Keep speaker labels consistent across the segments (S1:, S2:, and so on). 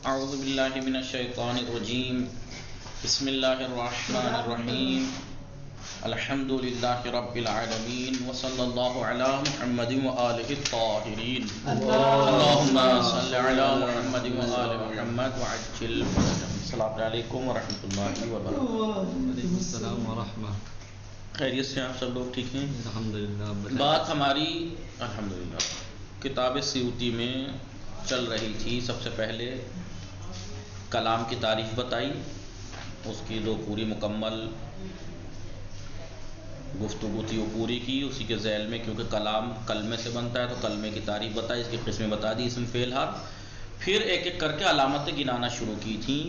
S1: اعوذ باللہ من الشیطان الرجیم بسم اللہ الرحمن الرحیم الحمد للہ رب العالمین وصلی اللہ علی محمد وآلہ الطاہرین اللہم صلی علی محمد وآل محمد وعجل فرجهم. السلام علیکم ورحمۃ اللہ وبرکاتہ.
S2: وعلیکم السلام ورحمہ.
S1: خیریت سے آپ سب لوگ ٹھیک ہیں؟
S2: الحمدللہ.
S1: بات ہماری الحمدللہ کتاب سیوطی میں چل رہی تھی. سب سے پہلے کلام کی تعریف بتائی، اس کی جو پوری مکمل گفتگو تھی وہ پوری کی. اسی کے ذیل میں کیونکہ کلام کلمے سے بنتا ہے تو کلمے کی تعریف بتائی، اس کی قسمیں بتا دی، اسم فعل حرف. پھر ایک ایک کر کے علامتیں گنانا شروع کی تھیں.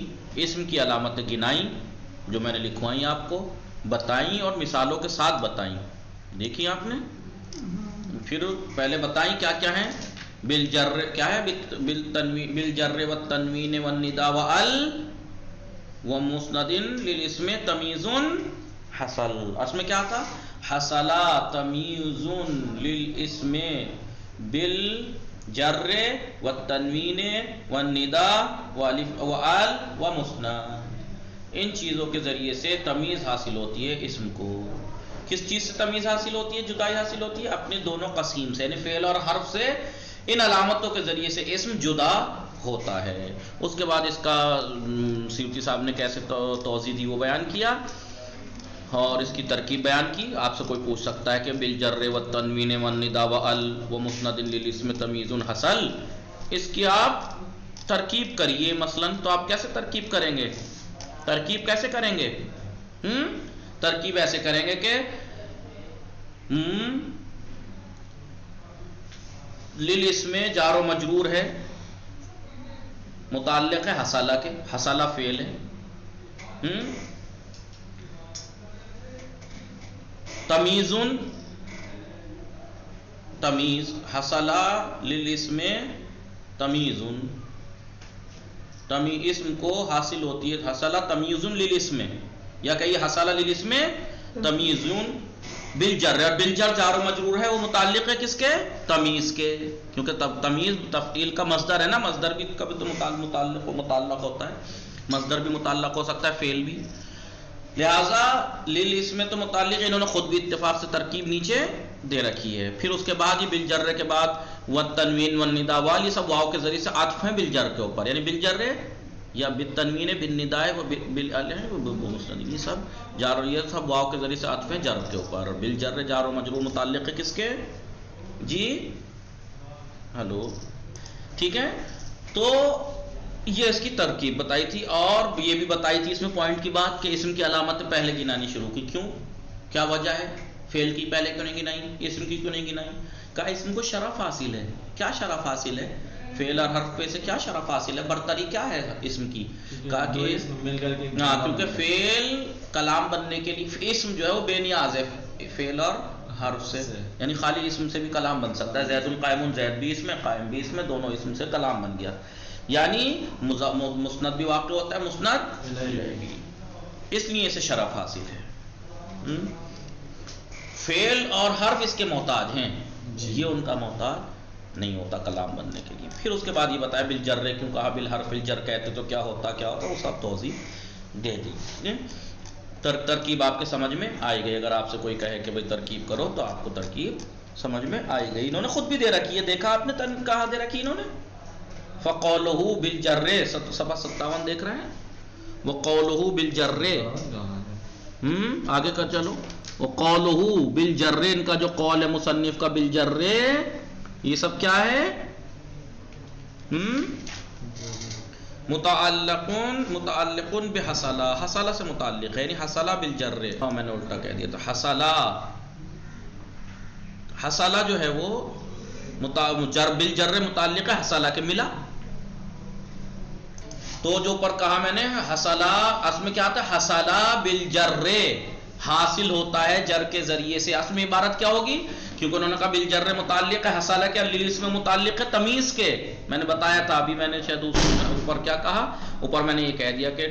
S1: اسم کی علامتیں گنائیں جو میں نے لکھوائیں آپ کو بتائیں اور مثالوں کے ساتھ بتائیں. دیکھیں آپ نے. پھر پہلے بتائیں کیا کیا ہیں. بالجر کیا ہے؟ بالجر والتنوین والندا وال ومسند للاسم تمیز حصل. اس میں کیا تھا؟ حصلا تمیز للاسم بالجر والتنوین والندا وال ومسند. ان چیزوں کے ذریعے سے تمیز حاصل ہوتی ہے اسم کو. کس چیز سے تمیز حاصل ہوتی ہے؟ جدائی حاصل ہوتی ہے اپنے دونوں قسیم سے، یعنی فعل اور حرف سے. ان علامتوں کے ذریعے سے اسم جدا ہوتا ہے. اس کے بعد اس کا سیوطی صاحب نے کیسے توضیح دی وہ بیان کیا اور اس کی ترکیب بیان کی. آپ سے کوئی پوچھ سکتا ہے کہ بالجر والتنوین والندا وال ومسند للاسم تمیز حصل، اس کی آپ ترکیب کریے مثلا. تو آپ کیسے ترکیب کریں گے؟ ترکیب کیسے کریں گے؟ ترکیب ایسے کریں گے کہ للاسم جار و مجرور ہے، متعلق ہے حصلہ کے، حصلہ فعل ہے. تمیز تمیز حصلہ للاسم تمیز، اسم کو حاصل ہوتی ہے حصلہ تمیز للاسم، یا کہیے حصلہ للاسم تمیز بالجر. اور بالجر جار و مجرور ہے، وہ متعلق ہے کس کے؟ تمیز کے. کیونکہ تمیز تفعیل کا مصدر ہے نا. مصدر بھی کبھی تو متعلق ہوتا ہے، مصدر بھی متعلق ہو سکتا ہے، فعل بھی. لہذا للاسم تو متعلق ہے. انہوں نے خود بھی اتفاق سے ترکیب نیچے دے رکھی ہے. پھر اس کے بعد یہ بالجر کے بعد والتنوین والندا وال، یہ سب واو کے ذریعے سے عطف ہیں بالجر کے اوپر، یعنی بالجر یا بالتنوین بالندا بالمسند، یہ سب جار، یہ سب واو کے ذریعے سے عطف ہیں جر کے اوپر. بالجر جار و مجرور متعلق ہے کس کے؟ جی ہلو ٹھیک ہے. تو یہ اس کی ترکیب بتائی تھی اور یہ بھی بتائی تھی اس میں پوائنٹ کی بات کہ اسم کی علامت پہلے گنانی شروع کی. کیوں؟ کیا وجہ ہے؟ فعل کی پہلے کیوں نہیں گنائی؟ اسم کی کیوں نہیں گنائی؟ کہا اسم کو شرف حاصل ہے. کیا شرف حاصل ہے؟ فعل اور حرف پہ سے کیا شرف حاصل ہے؟ برتری کیا ہے اسم کی؟ کہا کہ کیونکہ فعل کلام بننے کے لیے اسم جو ہے وہ بے نیاز ہے فعل اور حرف سے، یعنی خالی اسم سے بھی کلام بن سکتا ہے. زید القائم، زید بھی اسم ہے، قائم بھی اسم ہے، دونوں اسم سے کلام بن گیا. یعنی مسند بھی واقع ہوتا ہے، مسند بھی، اس لیے اسے شرف حاصل ہے. فعل اور حرف اس کے محتاج ہیں، یہ ان کا محتاج نہیں ہوتا کلام بننے کے لیے. پھر اس کے بعد یہ بتایا بالجر کیوں کہا، بالحرف الجر کہتے تو کیا ہوتا وہ سب توضیح دے دی. ترکیب آپ کے سمجھ میں آئی گئی. اگر آپ سے کوئی کہے کہ بھائی ترکیب کرو تو آپ کو ترکیب سمجھ میں آئی گئی. انہوں نے خود بھی دے رکھی ہے، دیکھا آپ نے کہاں دے رکھی انہوں نے؟ فقولہ بالجر، صفحہ 57 دیکھ رہے ہیں؟ وقولہ بالجر، آگے کر چلو. وقولہ بالجر، ان کا جو قول ہے مصنف کا بالجر، یہ سب کیا ہے؟ متعلق بحصلہ، حصلہ سے متعلق ہے، یعنی حصلہ بالجر. میں نے الٹا کہہ دیا تھا. حصلہ جو ہے وہ بالجر متعلق ہے حصلہ کے، ملا. تو جو اوپر کہا میں نے حصلہ، اصل میں کیا آتا ہے؟ حصلہ بالجر، حاصل ہوتا ہے جر کے ذریعے سے. اصل میں عبارت کیا ہوگی؟ کیونکہ انہوں نے کہا بالجر متعلق ہے حصلہ کے، للاسم متعلق ہے تمیز کے. میں نے بتایا تھا ابھی، میں نے شاید اوپر کیا کہا، اوپر میں نے یہ کہہ دیا کہ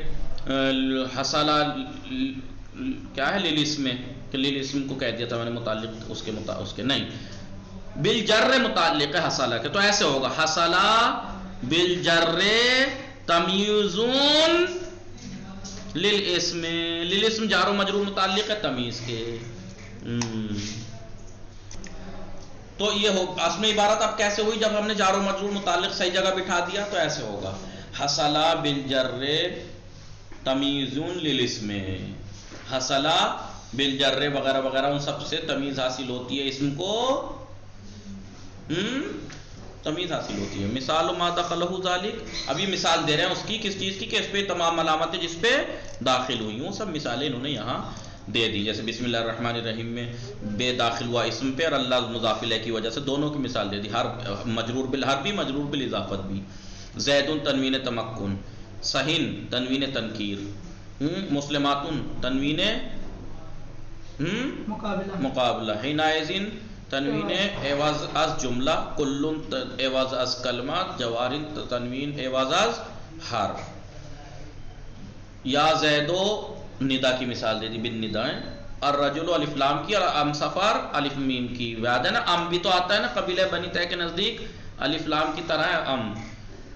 S1: حصلہ کیا ہے للاسم، کہ للاسم کو کہہ دیا تھا میں نے متعلق اس کے نہیں، بالجر متعلق ہے حصلہ کے. تو ایسے ہوگا حصلہ بالجر تمیزون للاسم، للاسم جار و مجرور متعلق ہے تمیز کے. تو یہ ہو اصل میں عبارت اب کیسے ہوئی؟ جب ہم نے جار و مجرور متعلق صحیح جگہ بٹھا دیا تو ایسے ہوگا حصل بالجر تمیزون للاسم. حصل بالجر وغیرہ وغیرہ ان سب سے تمیز حاصل ہوتی ہے، اسم کو تمیز حاصل ہوتی ہے. مثال ما دخلہ ذالک، ابھی مثال دے رہے ہیں اس کی، کس چیز کی؟ کہ اس پہ تمام علامتیں جس پہ داخل ہوئی ہوں، سب مثالیں انہوں نے یہاں دے دی. جیسے بسم اللہ الرحمن الرحیم میں بے داخل ہوا اسم پہ اور اللہ مضاف الیہ کی وجہ سے دونوں کی مثال دے دی، ہر مجرور بالحرف بھی مجرور بالاضافت بھی. زید تنوین تمکن، صحن تنوین تنکیر، مسلمات تنوین مقابلہ، حینائذ تنوین عوض از جملہ، کل عوض از کلمات، جوار تنوین عوض از حرف. یا زیدو ندا کی مثال دے دی بن ندائیں، الرجل الف لام کی، اور ام سفر الف میم کی. یاد ہے نا ام بھی تو آتا ہے نا قبیلہ بنی طے کے نزدیک، الف لام کی طرح ہے ام.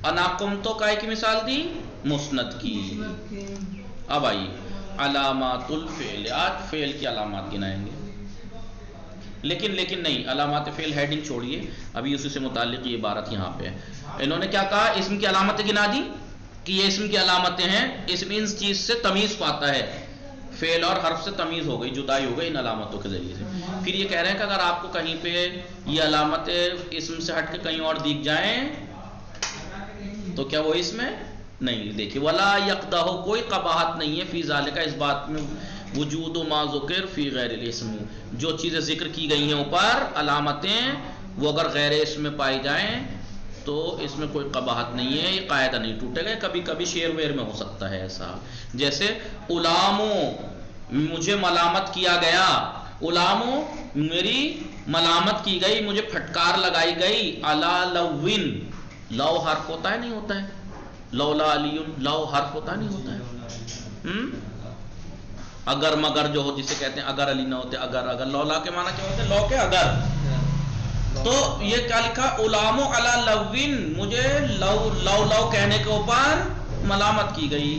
S1: اناقم تو کائے کی مثال دی؟ مسند کی. اب آئیے علامات الفعل، آج فعل کی علامات گنائیں گے. لیکن نہیں، علامات فعل ہیڈنگ چھوڑیے، ابھی اسی سے متعلق یہ عبارت یہاں پہ ہے. انہوں نے کیا کہا؟ اسم کی علامتیں گنا دی کہ یہ اسم کی علامتیں ہیں، اسم ان چیز سے تمیز پاتا ہے، فعل اور حرف سے تمیز ہو گئی، جدائی ہو گئی ان علامتوں کے ذریعے سے. پھر یہ کہہ رہے ہیں کہ اگر آپ کو کہیں پہ یہ علامتیں اسم سے ہٹ کے کہیں اور دکھ جائیں تو کیا وہ اسم ہے؟ نہیں. دیکھیے ولا یقدح، کوئی قباحت نہیں ہے فی ذالک، اس بات میں وجود ما ذکر فی غیر الاسم، جو چیزیں ذکر کی گئی ہیں اوپر علامتیں وہ اگر غیر اسم میں پائی جائیں تو اس میں کوئی قباحت نہیں ہے، یہ قاعدہ نہیں ٹوٹے گا. کبھی کبھی شعر ویر میں ہو سکتا ہے ایسا، جیسے علامو مجھے ملامت کیا گیا، علامو میری ملامت کی گئی، مجھے پھٹکار لگائی گئی. علی لوین، لو حرف ہوتا ہے نہیں ہوتا ہے؟ لولا علی، لو حرف ہوتا نہیں ہوتا ہے؟ اگر مگر جو ہو جسے کہتے ہیں اگر علی نہ ہوتے، اگر لولا کے معنی کیا ہوتے ہیں؟ لو کے اگر. تو یہ کیا لکھا؟ علام علی لوین، مجھے لو کہنے کے اوپر ملامت کی گئی.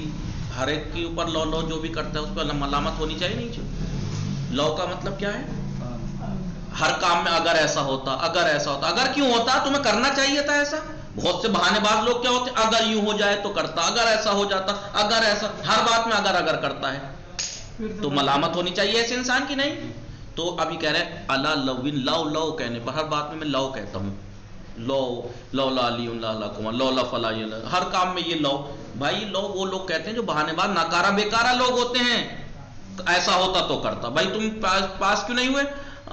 S1: ہر ایک کے اوپر لو جو بھی کرتا ہے اس پہ ملامت ہونی چاہیے نہیں؟ لو کا مطلب کیا ہے؟ ہر کام میں اگر ایسا ہوتا، اگر ایسا ہوتا. اگر کیوں ہوتا؟ تمہیں کرنا چاہیے تھا ایسا. بہت سے بہانے باز لوگ کیا ہوتے ہیں؟ اگر یوں ہو جائے تو کرتا، اگر ایسا ہو جاتا، اگر ایسا، ہر بات میں اگر کرتا ہے تو ملامت ہونی چاہیے ایسے انسان کی نہیں. تو ابھی کہہ رہے ہیں الا لوین، لو کہنے پر ہر بات میں لو کہتا ہوں، لولا علی لکما، لولا فلا، ہر کام میں یہ لو. بھائی لو وہ لوگ کہتے ہیں جو بہانے باز ناکارہ بیکارہ لوگ ہوتے ہیں. ایسا ہوتا تو کرتا، بھائی تم پاس کیوں نہیں ہوئے؟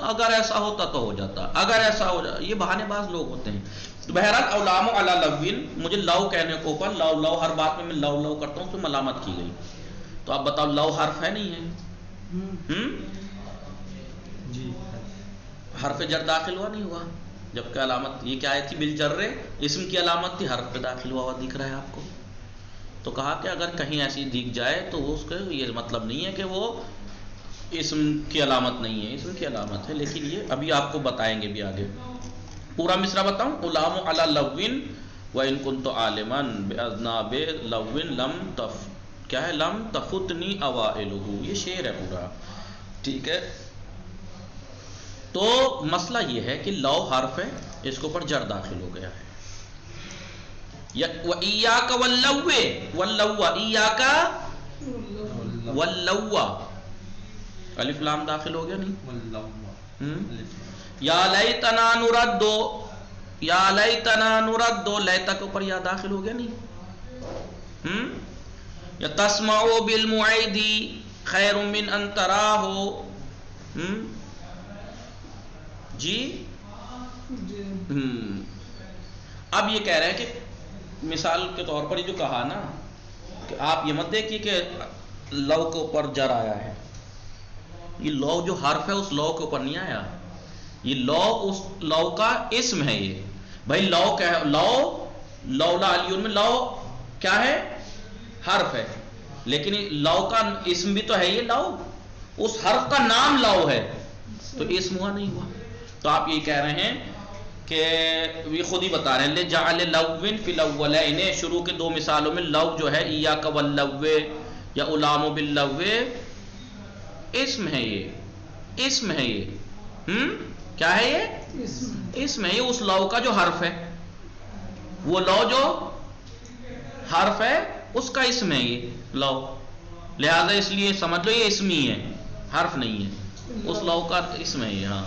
S1: اگر ایسا ہوتا تو ہو جاتا، اگر ایسا ہو جاتا. یہ بہانے باز لوگ ہوتے ہیں. تو بہرحال علام علی لوین، مجھے لو کہنے کے اوپر لو ہر بات میں لو کرتا ہوں تو ملامت کی گئی. تو آپ بتاؤ لو حرف ہے نہیں ہے؟
S2: جی
S1: حرف جر داخل ہوا نہیں ہوا؟ جبکہ علامت یہ کیا تھی؟ بالجر، اسم کی علامت تھی، حرف پہ داخل ہوا دکھ رہا ہے آپ کو. تو کہا کہ اگر کہیں ایسی دکھ جائے تو اس کا یہ مطلب نہیں ہے کہ وہ اسم کی علامت نہیں ہے، اسم کی علامت ہے. لیکن یہ ابھی آپ کو بتائیں گے بھی آگے. پورا مصرع بتاؤں. علام علی لوین وان کنت عالما باذناب لوین لم تف، کیا ہے؟ لم تفتنی اوائلہ. یہ شعر ہے پورا، ٹھیک ہے. تو مسئلہ یہ ہے کہ لو حرف ہے، اس کے اوپر جر داخل ہو گیا ہے. وَإِيَّاكَ وَاللَّوَّ، إِيَّاكَ وَاللَّوَّ، الف لام داخل ہو گیا نہیں؟ یا لیتنا نرد، یا لیتنا نرد، لیتا کے اوپر یا داخل ہو گیا نہیں؟ یا تسمعوا بالمعید خیر من ان تراہو. جی اب یہ کہہ رہے ہیں کہ مثال کے طور پر یہ جو کہا نا کہ آپ یہ مت دیکھیے کہ لو کے اوپر جر آیا ہے. یہ لو جو حرف ہے اس لو کے اوپر نہیں آیا، یہ لو اس لو کا اسم ہے. یہ بھائی لو کیا ہے؟ لولا علی میں لو کیا ہے؟ حرف ہے. لیکن لو کا اسم بھی تو ہے، یہ لو اس حرف کا نام لو ہے تو اسم ہوا نہیں ہوا. تو آپ یہ کہہ رہے ہیں کہ یہ خود ہی بتا رہے ہیں لجعل لوٍ فی الاولین، شروع کے دو مثالوں میں لو جو ہے ایاک واللو یا علام باللو اسم ہے، یہ اسم ہے، یہ کیا ہے، یہ اسم ہے، یہ اس لو کا جو حرف ہے، وہ لو جو حرف ہے اس کا اسم ہے یہ لو، لہذا اس لیے سمجھ لو یہ اسمی ہے، حرف نہیں ہے، اس لو کا اسم ہے یہ. ہاں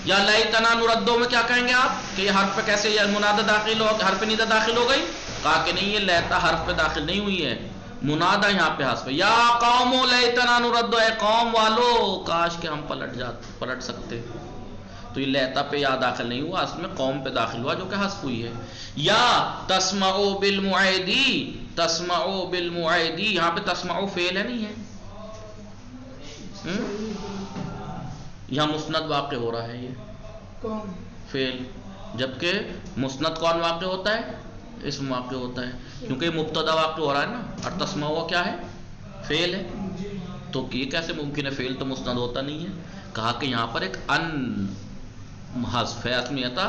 S1: یا لیتنا نردو میں کیا کہیں گے آپ کہ یہ حرف پہ کیسے یہ منادہ داخل ہو، حرف نیدہ داخل ہو گئی؟ کہا کہ نہیں، یہ لیتا حرف پہ داخل نہیں ہوئی ہے، منادہ یہاں پہ حذف ہے. یا قوم لیتنا نردو، اے قوم والو کاش کہ ہم پلٹ سکتے. تو یہ لیتا پہ یا داخل نہیں ہوا، اصل میں قوم پہ داخل ہوا جو کہ حذف ہوئی ہے. یا تسمعوا بالمعیدی، تسمعوا بالمعیدی، یہاں پہ تسمعوا فعل ہے نہیں ہے، یہاں مسند واقع ہو رہا ہے یہ فعل، جبکہ مسند کون واقع ہوتا ہے؟ اسم واقع ہوتا ہے، کیونکہ یہ مبتدا واقع ہو رہا ہے نا، اور تسمعوا کیا ہے؟ فعل ہے. تو یہ کیسے ممکن ہے؟ فعل تو مسند ہوتا نہیں ہے. کہا کہ یہاں پر ایک ان حذف ہے، اسمیتا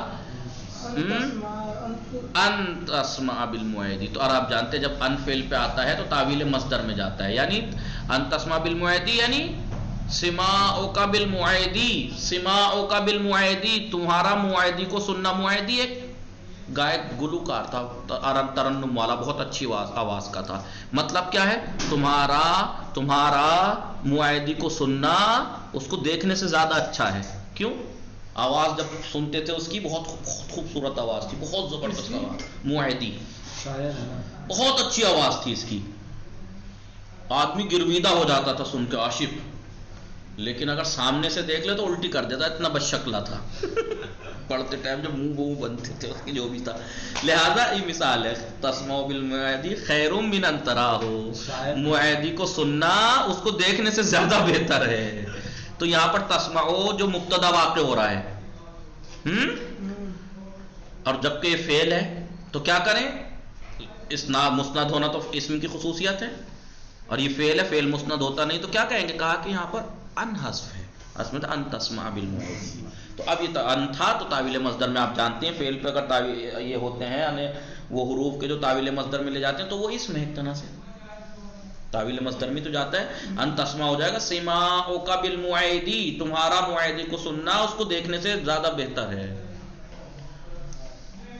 S1: ان تسمع بالمعیدی. تو اور آپ جانتے ہیں جب ان فعل پہ آتا ہے تو تاویل مصدر میں جاتا ہے، یعنی ان تسمع بالمعیدی یعنی سماعک بالمعیدی، سماعک بالمعیدی، تمہارا معیدی کو سننا. معیدی ایک گائک گلوکار تھا، ترنم والا، بہت اچھی آواز کا تھا. مطلب کیا ہے؟ تمہارا معیدی کو سننا اس کو دیکھنے سے زیادہ اچھا ہے. کیوں؟ آواز جب سنتے تھے اس کی بہت خوبصورت آواز تھی، بہت زبردست آواز. معیدی بہت اچھی آواز تھی اس کی، آدمی گرویدہ ہو جاتا تھا سن کے، عاشق. لیکن اگر سامنے سے دیکھ لے تو الٹی کر دیتا، اتنا بدشکلا تھا پڑھتے ٹائم جب منہ بنتے تھے اس کی، جو بھی تھا. لہذا یہ مثال ہے، تسمع بالمعیدی خیر من ان تراہ، معیدی کو سننا اس کو دیکھنے سے زیادہ بہتر ہے. تو یہاں پر تسمعو جو مبتدا واقع ہو رہا ہے، اور جبکہ یہ فعل ہے تو کیا کریں؟ مسند ہونا تو اسم کی خصوصیت ہے، اور یہ فعل ہے، فعل مسند ہوتا نہیں تو کیا کہیں گے؟ کہا کہ یہاں پر ان حذف ہے، اصل میں ان تسمع بالمعیدی. تو اب یہ ان تھا تو تاویل مصدر میں آپ جانتے ہیں فعل پہ اگر یہ ہوتے ہیں یعنی وہ حروف کے جو تاویل مصدر میں لے جاتے ہیں تو وہ اسم ہے ایک طرح سے، تاویل مصدر میں تو جاتا ہے. ان تسمع ہو جائے گا سماعک بالمعیدی، تمہارا معیدی کو سننا اس کو دیکھنے سے زیادہ بہتر ہے.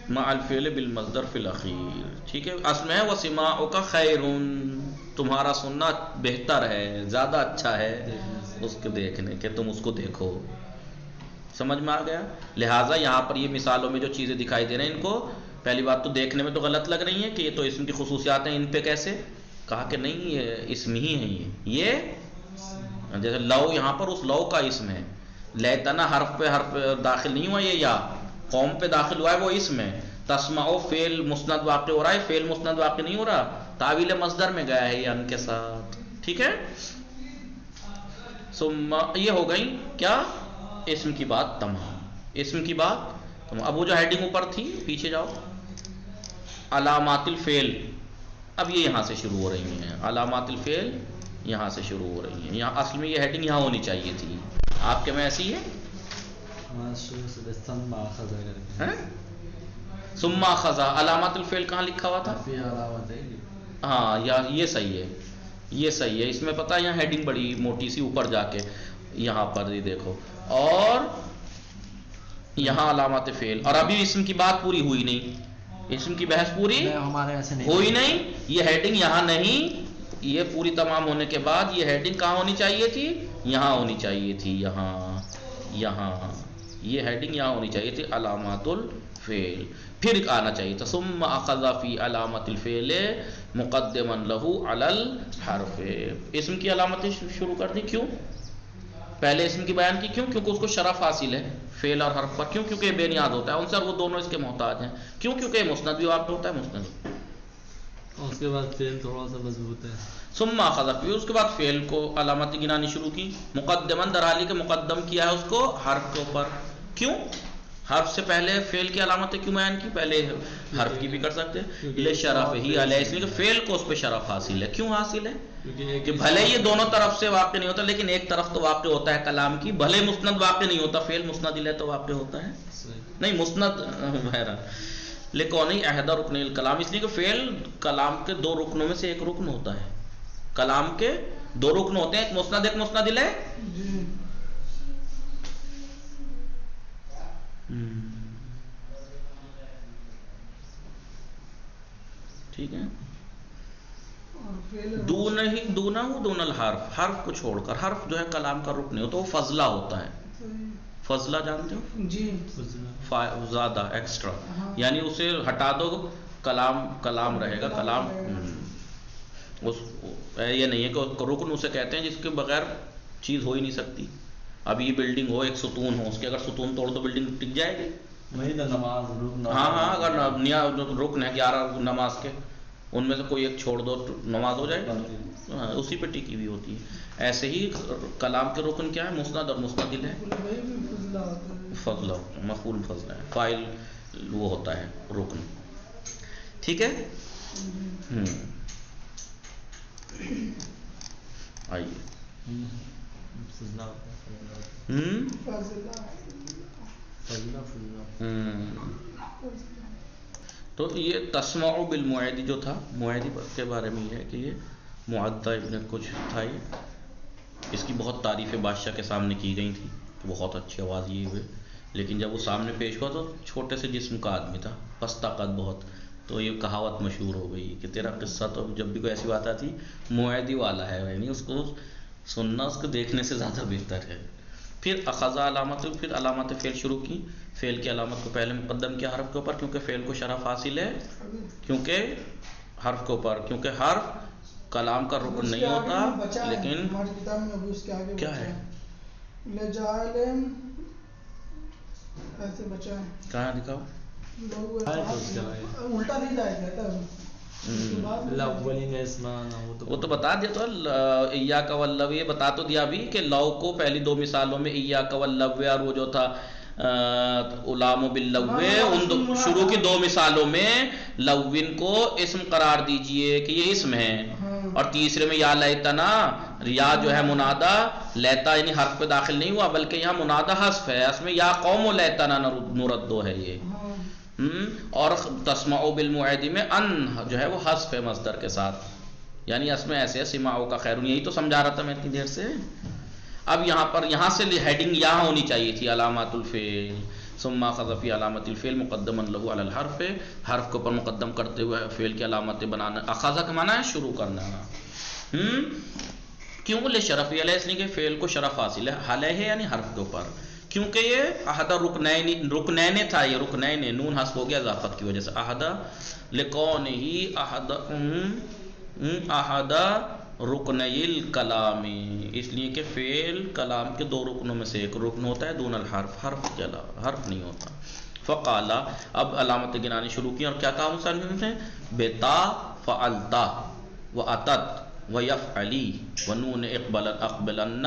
S1: مع الفعل بالمصدر فی الاخیر، ٹھیک ہے. اصل میں ہے وسماعک خیر، تمہارا سننا بہتر ہے، زیادہ اچھا ہے اس کو دیکھنے کہ تم اس کو دیکھو. سمجھ میں آ گیا؟ لہٰذا یہاں پر یہ مثالوں میں جو چیزیں دکھائی دے رہے ہیں ان کو پہلی بات تو دیکھنے میں تو غلط لگ رہی ہیں کہ یہ تو اسم کی خصوصیات ہیں، ان پہ کیسے؟ کہا کہ نہیں، یہ اسم ہی ہے. یہ جیسے لو، یہاں پر اس لو کا اسم ہے. لیتنا حرف پہ حرف داخل نہیں ہوا، یہ یا قوم پہ داخل ہوا ہے، وہ اسم ہے. تسمعو فعل مسند واقع ہو رہا ہے، فعل مسند واقع نہیں ہو رہا، تاویل مصدر میں گیا ہے یہ ان کے ساتھ. ٹھیک ہے. ثم یہ ہو گئی کیا؟ اسم کی بات تمام، اسم کی بات تمام. اب وہ جو ہیڈنگ اوپر تھی پیچھے جاؤ، علامات الفعل، اب یہ یہاں سے شروع ہو رہی ہیں. علامات الفعل یہاں سے شروع ہو رہی ہیں. یہاں اصل میں یہ ہیڈنگ یہاں ہونی چاہیے تھی، آپ کے میں ایسی ہے. ثم خذا، علامات الفعل کہاں لکھا ہوا تھا؟ ہاں یہ صحیح ہے، یہ صحیح ہے. اس میں پتہ ہے یہاں ہیڈنگ بڑی موٹی سی اوپر جا کے یہاں پر یہ دیکھو، اور یہاں علامات فعل، اور ابھی اسم کی بات پوری ہوئی نہیں، اسم کی بحث پوری ہوئی نہیں. یہ ہیڈنگ یہاں نہیں، یہ پوری تمام ہونے کے بعد یہ ہیڈنگ کہاں ہونی چاہیے تھی؟ یہاں ہونی چاہیے تھی، یہاں یہ ہیڈنگ یہاں ہونی چاہیے تھی، علامات الفعل. پھر آنا چاہیے تھا ثم اخذ فی علامت الفعل مقدما له علی الحرف. اسم کی علامتیں شروع کر دی. کیوں؟ پہلے اسم کی بیان کی، کیوں؟ کیونکہ اس کو شرف حاصل ہے فعل اور حرف پر. کیوں؟ کیونکہ یہ بے نیاز ہوتا ہے ان سے، اور وہ دونوں اس کے محتاج ہیں. کیوں؟ کیونکہ یہ مسند بھی واقع ہوتا ہے، مسند.
S2: اس کے بعد فعل تھوڑا سا مضبوط ہے.
S1: ثم اخذ فی، اس کے بعد فعل کو علامت گنانی شروع کی، مقدما در حالی کہ مقدم کیا ہے اس کو حرف کے اوپر. کیوں؟ حرف سے پہلے فعل کی علامتیں کیوں بیان کی؟ پہلے حرف کی بھی کر سکتے ہیں. لے شرف ہی علیہ، اس لیے کہ فعل کو اس پہ شرف حاصل ہے. کیوں حاصل ہے؟ کہ بھلے یہ دونوں طرف سے واقع نہیں ہوتا، لیکن ایک طرف تو واقع ہوتا ہے کلام کی. بھلے مسند واقع نہیں ہوتا، فعل مسند ہے تو واقع ہوتا ہے نہیں مسند بہرحال. لیکن عہدہ رکن الکلام، اس لیے کہ فعل کلام کے دو رکنوں میں سے ایک رکن ہوتا ہے. کلام کے دو رکن ہوتے ہیں، ایک مسند ایک مسند الیہ. ٹھیک ہے. دون ہی دونہ دون الحرف، حرف کو چھوڑ کر. حرف جو ہے کلام کا رکن نہیں ہوتا، وہ فضلہ ہوتا ہے. فضلہ جانتے ہو؟ جی. زیادہ ایکسٹرا، یعنی اسے ہٹا دو کلام رہے گا. کلام یہ نہیں ہے کہ رکن اسے کہتے ہیں جس کے بغیر چیز ہو ہی نہیں سکتی. اب یہ بلڈنگ ہو، ایک ستون ہو، اس کے اگر ستون توڑ دو بلڈنگ ٹک جائے گی. ہاں اگر رکن ہے 11 نماز کے، ان میں سے کوئی ایک چھوڑ دو نماز ہو جائے گی، اسی پہ ٹکی ہوئی ہوتی ہے. ایسے ہی کلام کے رکن کیا ہے؟ مسند اور مسند الیہ. فضلہ مفعول فضلہ ہے، فاعل وہ ہوتا ہے رکن. ٹھیک ہے. آئیے تو یہ تسمع بالمعید جو تھا، معیدی کے بارے میں یہ ہے کہ یہ معدہ ابن کچھ تھا. یہ اس کی بہت تعریفیں بادشاہ کے سامنے کی گئی تھی، بہت اچھی آواز یہ ہوئے. لیکن جب وہ سامنے پیش ہوا تو چھوٹے سے جسم کا آدمی تھا، پستہ قد بہت. تو یہ کہاوت مشہور ہو گئی کہ تیرا قصہ تو جب بھی کوئی ایسی بات آتی معیدی والا ہے، یعنی اس کو سننا اس کو دیکھنے سے زیادہ بہتر ہے. پھر اخذ علامت، پھر علامت فعل شروع کی. فعل کی علامت کو پہلے مقدم کیا حرف کے اوپر، کیونکہ فعل کو شرف حاصل ہے. کیونکہ حرف کے اوپر، کیونکہ حرف کلام کا رکن نہیں ہوتا. لیکن کیا ہے کہاں لکھا وہ تو بتا دیا تو ایاک واللو، یہ بتا تو دیا بھی کہ لو کو پہلی دو مثالوں میں ایاک واللو، اور وہ جو تھا علام باللو، ان شروع کی دو مثالوں میں لوین کو اسم قرار دیجئے کہ یہ اسم ہے. اور تیسرے میں یا لیتنا، یا جو ہے منادہ، لیتا یعنی حرف پہ داخل نہیں ہوا بلکہ یہاں منادہ حذف ہے. اس میں یا قوم لیتنا نردو ہے یہ. اور تسمع بالمعید میں ان جو ہے وہ حذف ہے مصدر کے ساتھ، یعنی اس میں ایسے سماعو کا خیر. یہی تو سمجھا رہا تھا میں اتنی دیر سے. اب یہاں سے ہیڈنگ یہاں ہونی چاہیے تھی، علامات الفعل. ثم اخذ فی علامت الفعل مقدما له علی الحرف، حرف کو پر مقدم کرتے ہوئے فعل کی علامتیں بنانا. اخذ کا معنی ہے شروع کرنا. کیوں؟ لے شرف علیہ، اس لیے کہ فعل کو شرف حاصل ہے علیہ یعنی حرف کے اوپر. کیونکہ یہ احدہ رکنین تھا، یہ رکنین نون حذف ہو گیا اضافت کی وجہ سے. احدہ لکونہ احدہ رکنی الکلام، اس لیے کہ فعل کلام کے دو رکنوں میں سے ایک رکن ہوتا ہے. دون الحرف، حرف کے علاوہ حرف نہیں ہوتا. فقال، اب علامت گنانی شروع کی اور کیا کہا مصنف نے؟ بتا فعلتا واتت ویفعلی ونون اقبلن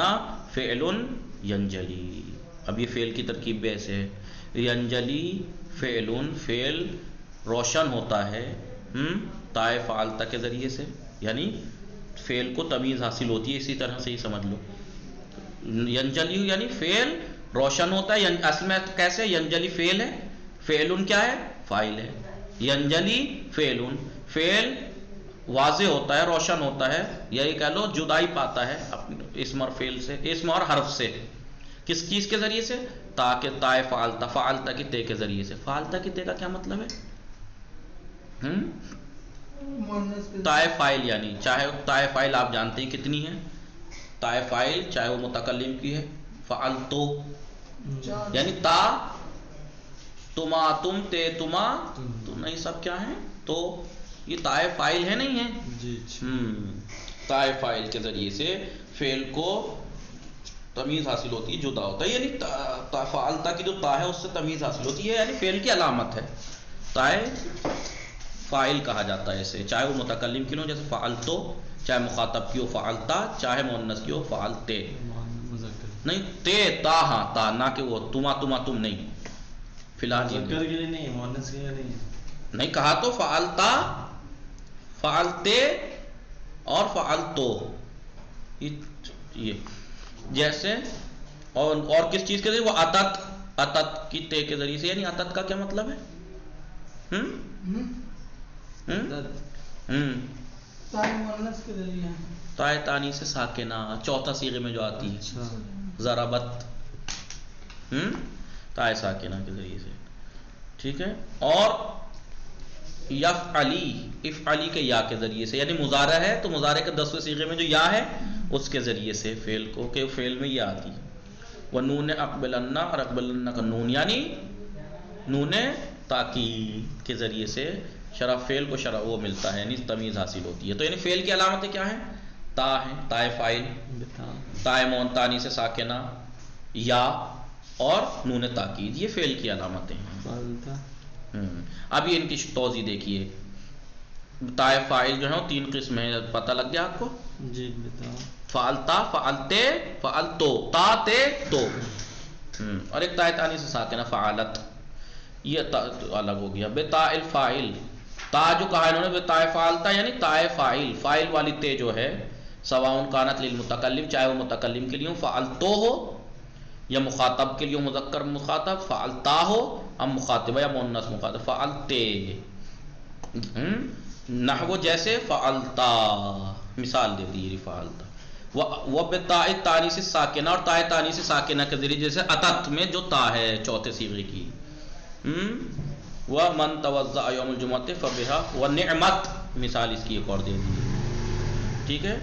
S1: فعل ینجلی. اب یہ فعل کی ترکیب ایسے ہے، ینجلی فعل، فعل روشن ہوتا ہے تائے فعلتا کے ذریعے سے، یعنی فعل کو تمیز حاصل ہوتی ہے. اسی طرح سے ہی سمجھ لو، ینجلی یعنی فعل روشن ہوتا ہے. اصل میں کیسے؟ ینجلی فعل ہے، فعل کیا ہے؟ فاعل ہے. ینجلی فعل، فعل واضح ہوتا ہے، روشن ہوتا ہے، یہی کہہ لو جدائی پاتا ہے اسم اور فعل سے، اسم اور حرف سے. کس چیز کے ذریعے سے؟ تاکہ تائے فعلتا، فعلتا کی تے کے ذریعے سے. فعلتا کی تے کا کیا مطلب ہے؟ تائے فائل، یعنی چاہے تائے فائل آپ جانتے ہیں کتنی ہے. تائے فائل چاہے وہ متکلم کی ہے، فعلتو یعنی تا، تما تم، تے تما تم، یہ سب کیا ہیں؟ تو یہ تائے فائل ہے نہیں ہے. تائے فائل کے ذریعے سے فعل کو تمیز حاصل ہوتی ہے، جدا ہوتا ہے. یعنی فعلتا کی جو تا ہے اس سے تمیز حاصل ہوتی ہے، یعنی فعل کی علامت ہے. تائے فاعل کہا جاتا ہے اسے، چاہے وہ متکلم کی ہو جیسے فعلتو، چاہے مخاطب کی ہو فعلتا، چاہے مؤنث کی ہو فعلتے. نہیں تے تا، ہاں تا، نہ کہ وہ تما تما تم نہیں. فی الحال
S2: مذکر کے لیے نہیں ہے، مؤنث کے لیے نہیں ہے.
S1: نہیں کہا تو فعلتا، فعلتے اور فعلتو، یہ جیسے اور کس چیز کے ذریعے؟ وہ اتت، اتت کی تے کے ذریعے سے. یعنی اتت کا کیا مطلب ہے؟ تائے تانی سے ساکنہ، چوتھا صیغے میں جو آتی ہے.
S2: اچھا
S1: ضربت، تائے ساکنہ کے ذریعے سے. ٹھیک ہے. اور یفعلی، افعلی کے یا کے ذریعے سے. یعنی مضارع ہے تو مضارع کے 10ویں صیغے میں جو یا ہے اس کے ذریعے سے فعل کو، کہ فعل میں یہ آتی ہے. وَنُونَ أَقْبِلَنَّ، اور اقبلن کا نون یعنی نون تاکید کے ذریعے سے شرف فعل کو شرف وہ ملتا ہے، یعنی تمیز حاصل ہوتی ہے. تو یعنی فعل کی علامتیں کیا ہیں؟ تا ہے، تائے فاعل، تائے مونتانی سے ساکنہ، یا اور نون تاکید، یہ فعل کی علامتیں ہیں. اب یہ ان کی توضیح دیکھیے. تائے فاعل جو ہے وہ 3 قسم ہیں، پتہ لگ گیا آپ کو؟
S2: جی بتاؤ.
S1: فعلتا، فعلتے، فعلتو، تا تے تو. اور ایک تائے تانی سے ساکنہ فعالت، یہ الگ ہو گیا. بتا الفاعل، تا جو کہا انہوں نے بتا فعلتا یعنی تائے فاعل، فاعل والی تے جو ہے سواء کانت للمتکلم، چاہے وہ متکلم کے لیے ہو فعلتو ہو، یا مخاطب کے لیے مذکر مخاطب فعلتا ہو، ام مخاطبہ یا مؤنث مخاطب فعلتے. نحو جیسے فعلتا، مثال دے دی فعلتا. وہ بتاء التانیث الساکنہ، اور تائے تانیث ساکنہ کے ذریعے جیسے اتت میں جو تا ہے چوتھے صیغے کی. وَمَن تَوَضَّأَ يَوْمَ الْجُمْعَةِ فَبِهَا وَنِعْمَتْ، مثال اس کی ایک اور دے دی. ٹھیک ہے.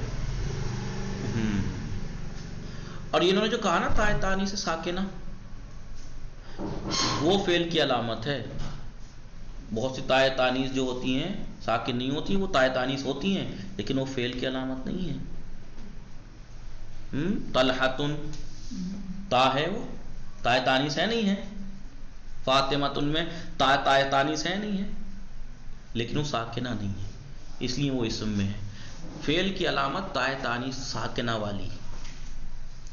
S1: اور انہوں نے جو کہا نا تائے تانیث ساکنہ، وہ فعل کی علامت ہے. بہت سی تائے تانیث جو ہوتی ہیں ساکن نہیں ہوتی، وہ تائے تانیث ہوتی ہیں لیکن وہ فعل کی علامت نہیں ہے. طلحتن، تا ہے وہ تائے تانیث ہے نہیں ہے. فاطمتن میں تائے تانیث ہے نہیں ہے لیکن وہ ساکنہ نہیں ہے، اس لیے وہ اسم میں ہے. فعل کی علامت تائے تانیث ساکنہ والی،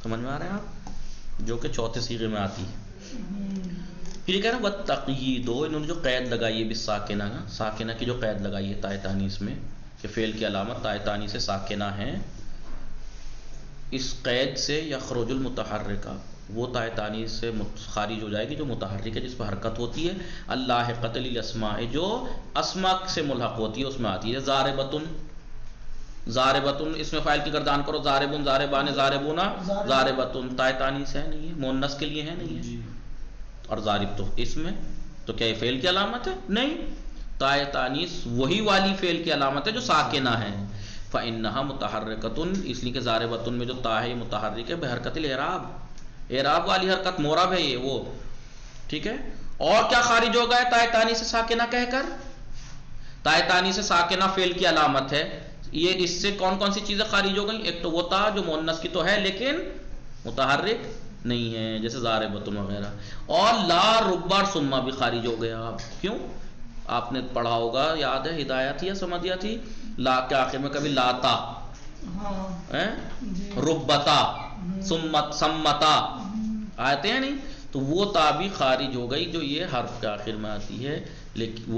S1: سمجھ میں آ رہے ہیں آپ، جو کہ چوتھے صیغے میں آتی ہے. پھر یہ کہہ رہا ہے وَالتَّقْیِیدُ، انہوں نے جو قید لگائی ہے بالساکنہ، ساکنہ کی جو قید لگائی ہے تائے تانیث میں کہ فعل کی علامت تائے تانیث سے ساکنہ ہے، اس قید سے یخرج المتحرکہ، وہ تائے تانیث سے خارج ہو جائے گی جو متحرک ہے، جس پر حرکت ہوتی ہے. اللاحقۃ للاسماء، جو اسماء سے ملحق ہوتی ہے اس میں آتی ہے. ضاربۃن، ضاربۃن اس میں فاعل کی گردان کرو، ضاربن، ضاربان، ضاربون، ضاربۃن تائے تانیث ہے نہیں ہے، مؤنث کے لیے ہے نہیں ہے. اور ضارب تو اس میں، تو کیا یہ فعل کی علامت ہے؟ نہیں. تائے تانیث وہی والی فعل کی علامت ہے جو ساکنہ ہے. فإنها متحرکۃ، اس لیے کہ ضاربۃ میں جو تا ہے یہ متحرک ہے بحرکت الاعراب، اعراب والی حرکت مورب ہے یہ وہ. ٹھیک ہے. اور کیا خارج ہو گیا تائے تانیث سے ساکنہ کہہ کر؟ تائے تانیث سے ساکنہ فعل کی علامت ہے. یہ اس سے کون کون سی چیزیں خارج ہو گئیں؟ ایک تو وہ تا جو مؤنث کی تو ہے لیکن متحرک نہیں ہے جیسے ضاربۃ وغیرہ. اور لا، ربا اور ثم بھی خارج ہو گیا. کیوں؟ آپ نے پڑھا ہوگا، یاد ہے ہدایت تھی یا سمدیہ تھی، لا کے آخر میں کبھی لاتا، ربتا، سمتا آتے ہیں نہیں، تو وہ تا بھی خارج ہو گئی جو یہ حرف کے آخر میں آتی ہے، لیکن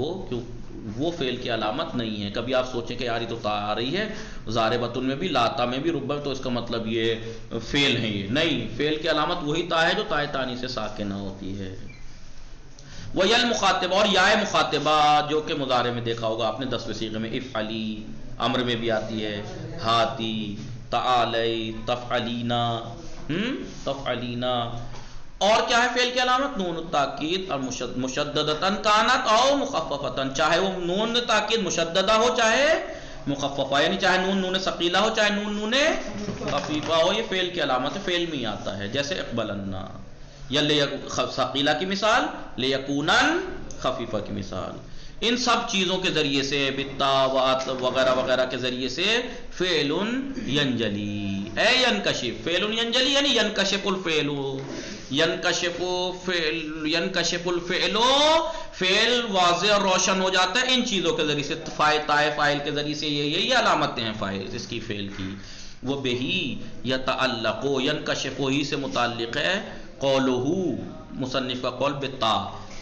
S1: وہ فعل کی علامت نہیں ہے. کبھی آپ سوچیں کہ یار یہ تو تا آ رہی ہے ضاربۃ میں بھی، لاتا میں بھی، ربا، تو اس کا مطلب یہ فعل ہے. یہ نہیں، فعل کی علامت وہی تا ہے جو تائے تانیث سے ساکنہ ہوتی ہے. وہی المخاطبہ، اور یا مخاطبہ جو کہ مضارع میں دیکھا ہوگا آپ نے 10ویں صیغے میں، افعلی، امر میں بھی آتی ہے، ہاتی، تعالی، تفعلینا، تفعلینا. اور کیا ہے فعل کی علامت؟ نون التاکید، اور مشددتاً کانت او مخففتاً، چاہے وہ نون تاکید مشددہ ہو چاہے مخففہ، یعنی چاہے نون ثقیلہ ہو چاہے نون خفیفہ ہو، یہ فعل کی علامت ہے، فعل میں ہی آتا ہے. جیسے اقبلنا، یا ثقیلہ کی مثال، لیکونن خفیفہ کی مثال. ان سب چیزوں کے ذریعے سے، بتا وغیرہ وغیرہ کے ذریعے سے فعل ینجلی، اے ینکشف، فعل ینجلی یعنی ینکشف الفعل، ینکشف الفعل، فعل واضح اور روشن ہو جاتا ہے ان چیزوں کے ذریعے سے. تائے فاعل کے ذریعے سے یہ علامتیں ہیں فاعل اس کی فعل کی. وہ بہی یتعلق، ینکشف ہی سے متعلق ہے، قولہ، مصنف کا قول، بتا،